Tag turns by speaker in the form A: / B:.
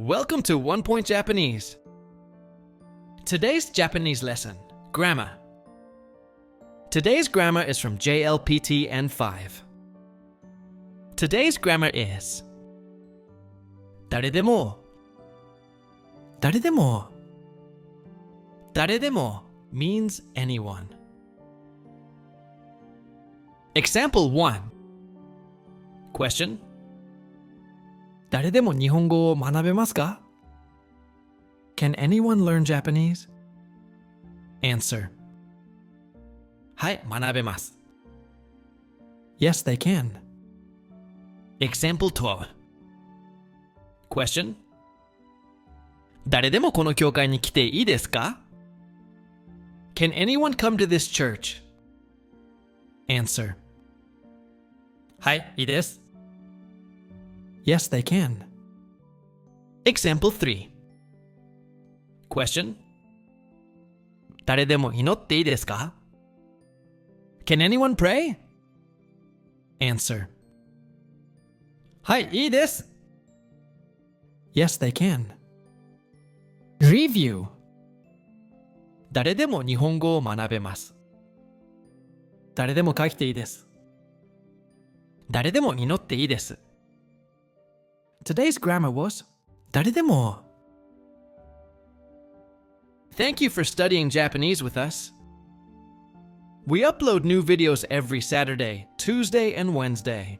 A: Welcome to One Point Japanese. Today's Japanese lesson, grammar. Today's grammar is from JLPT N5. Today's grammar is 誰でも誰でも誰でも means anyone. Example 1 Question 誰でも日本語を学べますか? Can anyone learn Japanese? Answer はい、学べます。Yes, they can. Example 12 Question 誰でもこの教会に来ていいですか? Can anyone come to this church? Answer はい、いいです。Yes, they can. Example 3 Question 誰でも祈っていいですか? Can anyone pray? Answer はい、いいです。Yes, they can. Review 誰でも日本語を学べます。誰でも書いていいです。誰でも祈っていいです。Today's grammar was 誰でも Thank you for studying Japanese with us. We upload new videos every Saturday, Tuesday, and Wednesday.